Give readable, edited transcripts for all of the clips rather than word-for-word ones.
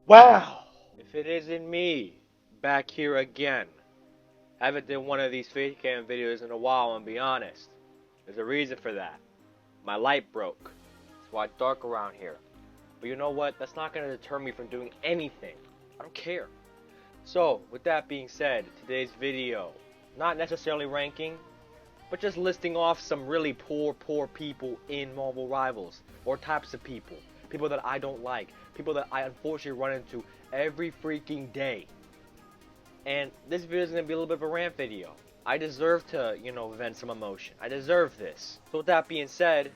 Wow! If it isn't me, back here again. Haven't done one of these face cam videos in a while, I'm gonna be honest. There's a reason for that. My light broke. That's why it's dark around here. But you know what? That's not gonna deter me from doing anything. I don't care. So, with that being said, today's video, not necessarily ranking, but just listing off some really poor people in Marvel Rivals, or types of people. People that I don't like. People that I unfortunately run into every freaking day. And this video is going to be a little bit of a rant video. I deserve to, vent some emotion. I deserve this. So with that being said,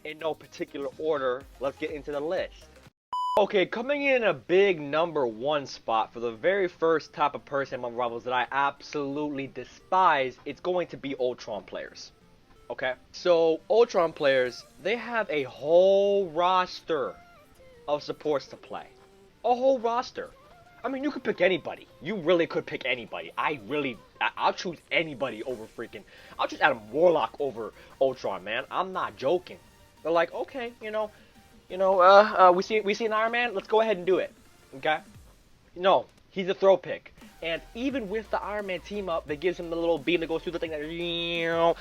in no particular order, let's get into the list. Okay, coming in a big number one spot for the very first type of person in Marvel Rivals that I absolutely despise, it's going to be Ultron players. Okay? So, Ultron players, they have a whole roster of supports to play. A whole roster. I mean, you could pick anybody. You really could pick anybody. I'll choose anybody over freaking, I'll choose Adam Warlock over Ultron, man. I'm not joking. They're like, okay, we see an Iron Man, let's go ahead and do it. Okay? No, he's a throw pick. And even with the Iron Man team up that gives him the little beam that goes through the thing that, no.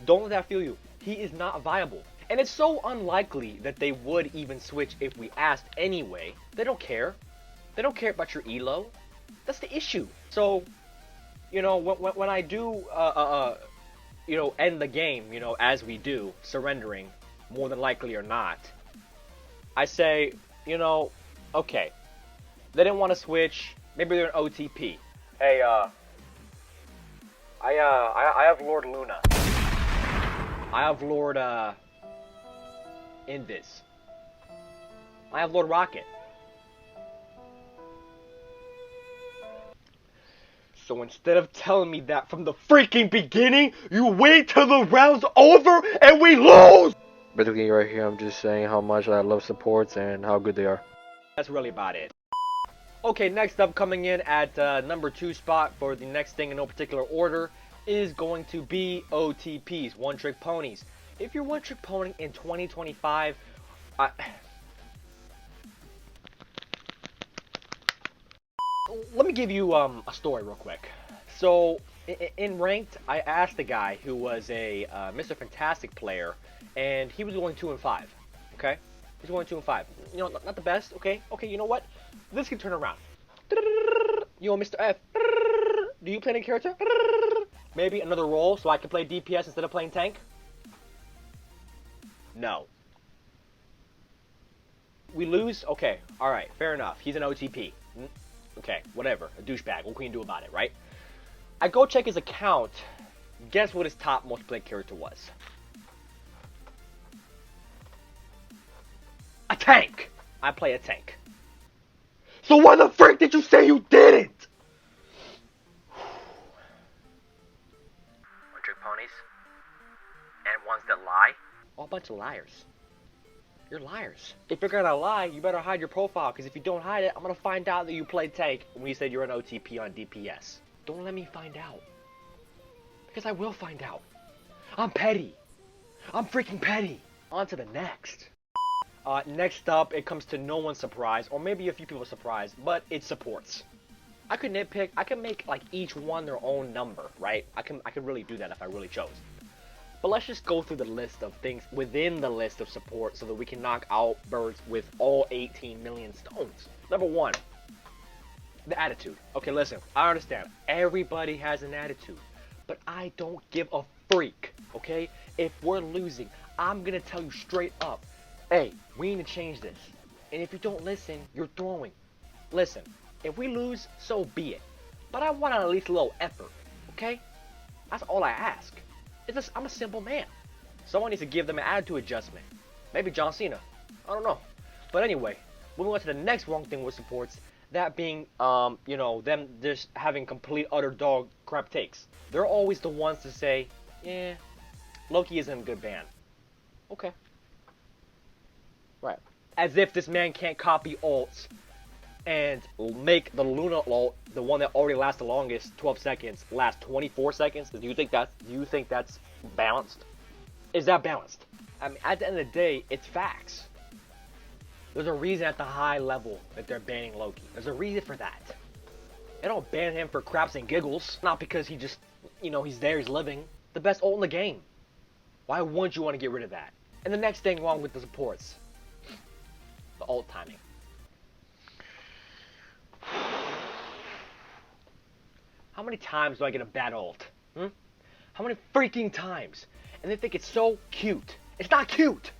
Don't let that fool you. He is not viable. And it's so unlikely that they would even switch if we asked anyway. They don't care. They don't care about your elo. That's the issue. So, when I do, end the game, as we do, surrendering, more than likely or not, I say, okay, they didn't want to switch. Maybe they're an OTP. Hey, I have Lord Luna. I have Lord, Invis. I have Lord Rocket. So instead of telling me that from the freaking beginning, you wait till the round's over and we lose! Basically right here, I'm just saying how much I love supports and how good they are. That's really about it. Okay, next up, coming in at number 2 spot for the next thing in no particular order is going to be OTPs, one-trick ponies. If you're one-trick pony in 2025, let me give you a story real quick. So, in ranked, I asked a guy who was a Mr. Fantastic player, and he was going 2-5. Okay, he's going 2-5. Not the best. Okay, you know what? This can turn around. Mr. F. Do you play any character? Maybe another role so I can play DPS instead of playing tank? No. We lose? Okay, alright, fair enough. He's an OTP. Okay, whatever. A douchebag. What can you do about it, right? I go check his account. Guess what his top most played character was? A tank! I play a tank. So why the frick did you say you didn't? One-trick ponies? And ones that lie? All a bunch of liars. You're liars. If you're gonna lie, you better hide your profile, because if you don't hide it, I'm gonna find out that you played tank when you said you're an OTP on DPS. Don't let me find out. Because I will find out. I'm petty. I'm freaking petty. On to the next. Next up, it comes to no one's surprise, or maybe a few people's surprise, but it supports. I could nitpick, I can make like each one their own number, right? I could really do that if I really chose. But let's just go through the list of things within the list of support so that we can knock out birds with all 18 million stones. Number 1, the attitude. Okay, listen, I understand. Everybody has an attitude. But I don't give a freak, okay? If we're losing, I'm gonna tell you straight up, hey, we need to change this. And if you don't listen, you're throwing. Listen, if we lose, so be it. But I want at least a little effort, okay? That's all I ask. I'm a simple man. Someone needs to give them an attitude adjustment. Maybe John Cena. I don't know. But anyway, moving on to the next wrong thing with supports, that being, them just having complete utter dog crap takes. They're always the ones to say, yeah, Loki isn't a good band. Okay. Right. As if this man can't copy ults and make the Luna ult, the one that already lasts the longest, 12 seconds, last 24 seconds. Do you think that's balanced? Is that balanced? I mean, at the end of the day, it's facts. There's a reason at the high level that they're banning Loki. There's a reason for that. They don't ban him for craps and giggles. Not because he just, he's there, he's living. The best ult in the game. Why wouldn't you want to get rid of that? And the next thing wrong with the supports. The ult timing. How many times do I get a bad ult? How many freaking times? And they think it's so cute. It's not cute.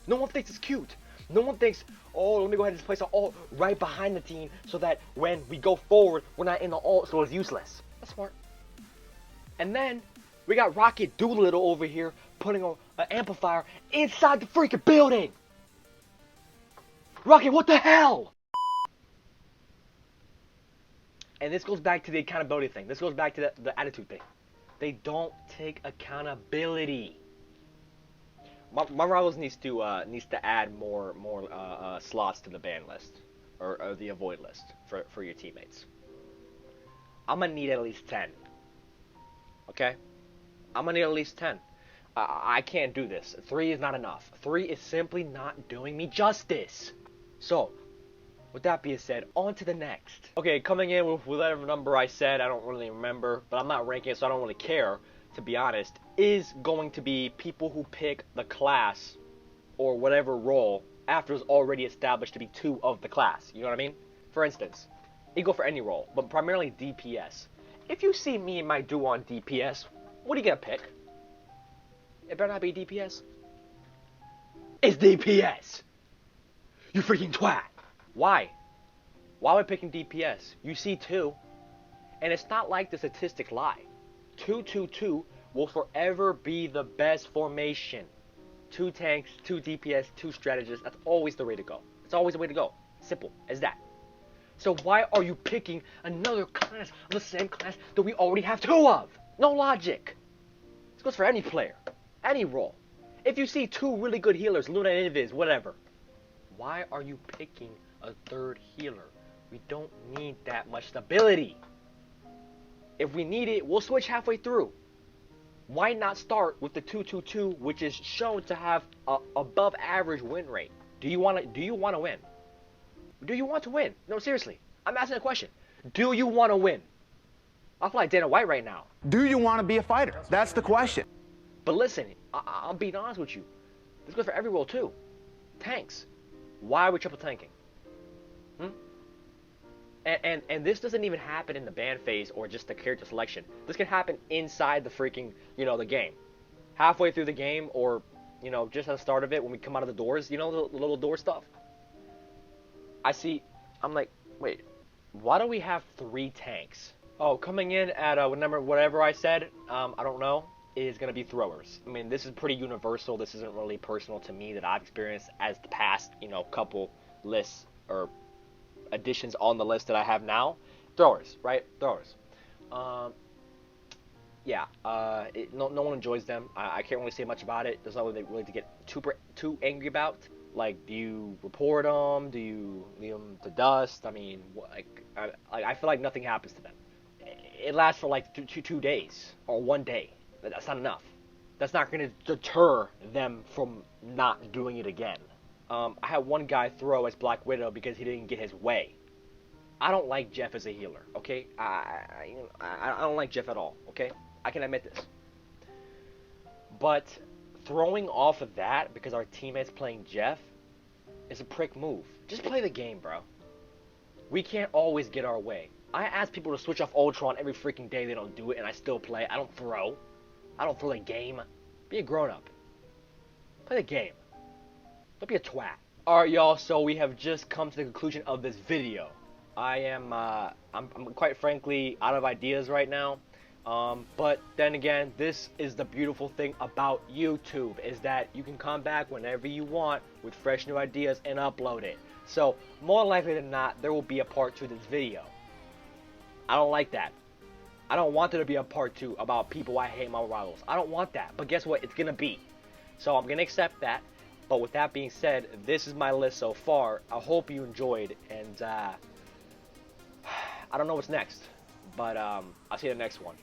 No one thinks it's cute. No one thinks, oh, let me go ahead and place an ult right behind the team so that when we go forward, we're not in the ult, so it's useless. That's smart. And then we got Rocket Doolittle over here putting an amplifier inside the freaking building. Rocket, what the hell? And this goes back to the accountability thing. This goes back to the attitude thing. They don't take accountability. My Rivals needs to add more slots to the ban list or the avoid list for your teammates. I'm gonna need at least 10. Okay, I'm gonna need at least 10. I can't do this. 3 is not enough. 3 is simply not doing me justice. So, with that being said, on to the next. Okay, coming in with whatever number I said, I don't really remember, but I'm not ranking it, so I don't really care, to be honest, is going to be people who pick the class or whatever role after it's already established to be 2 of the class. You know what I mean? For instance, you go for any role, but primarily DPS. If you see me and my duo on DPS, what are you gonna pick? It better not be DPS. It's DPS! You freaking twat! Why? Why am I picking DPS? You see 2, and it's not like the statistics lie. 2-2-2 will forever be the best formation. 2 tanks, 2 DPS, 2 strategists. That's always the way to go. It's always the way to go. Simple as that. So why are you picking another class of the same class that we already have 2 of? No logic. This goes for any player, any role. If you see 2 really good healers, Luna and Invis, whatever, why are you picking a 3rd healer? We don't need that much stability. If we need it, we'll switch halfway through. Why not start with the 2-2-2, which is shown to have a above average win rate? Do you want to win? Do you want to win? No, seriously. I'm asking a question. Do you want to win? I feel like Dana White right now. Do you want to be a fighter? That's the question. But listen, I'm being honest with you. This goes for every role too. Tanks. Why are we triple tanking? And this doesn't even happen in the ban phase or just the character selection. This can happen inside the freaking, the game. Halfway through the game or, just at the start of it when we come out of the doors, the little door stuff. I'm like, wait, why do we have 3 tanks? Oh, coming in at whatever I said, I don't know, is going to be throwers. I mean, this is pretty universal. This isn't really personal to me that I've experienced as the past, couple lists or additions on the list that I have now. Throwers, right? Throwers. No one enjoys them. I can't really say much about it. There's nothing really to get too angry about. Like, do you report them? Do you leave them to dust? I mean, I feel like nothing happens to them. It lasts for like 2 days or 1 day. That's not enough. That's not going to deter them from not doing it again. I had one guy throw as Black Widow because he didn't get his way. I don't like Jeff as a healer, okay? I don't like Jeff at all, okay? I can admit this. But throwing off of that because our teammate's playing Jeff is a prick move. Just play the game, bro. We can't always get our way. I ask people to switch off Ultron every freaking day. They don't do it, and I still play. I don't throw. I don't throw the game. Be a grown-up. Play the game. Don't be a twat. Alright, y'all, so we have just come to the conclusion of this video. I'm quite frankly out of ideas right now. But then again, this is the beautiful thing about YouTube, is that you can come back whenever you want with fresh new ideas and upload it. So, more likely than not, there will be a part 2 to this video. I don't like that. I don't want there to be a part 2 about people I hate, my rivals. I don't want that, but guess what? It's gonna be. So I'm gonna accept that. But with that being said, this is my list so far. I hope you enjoyed, and I don't know what's next, but I'll see you in the next one.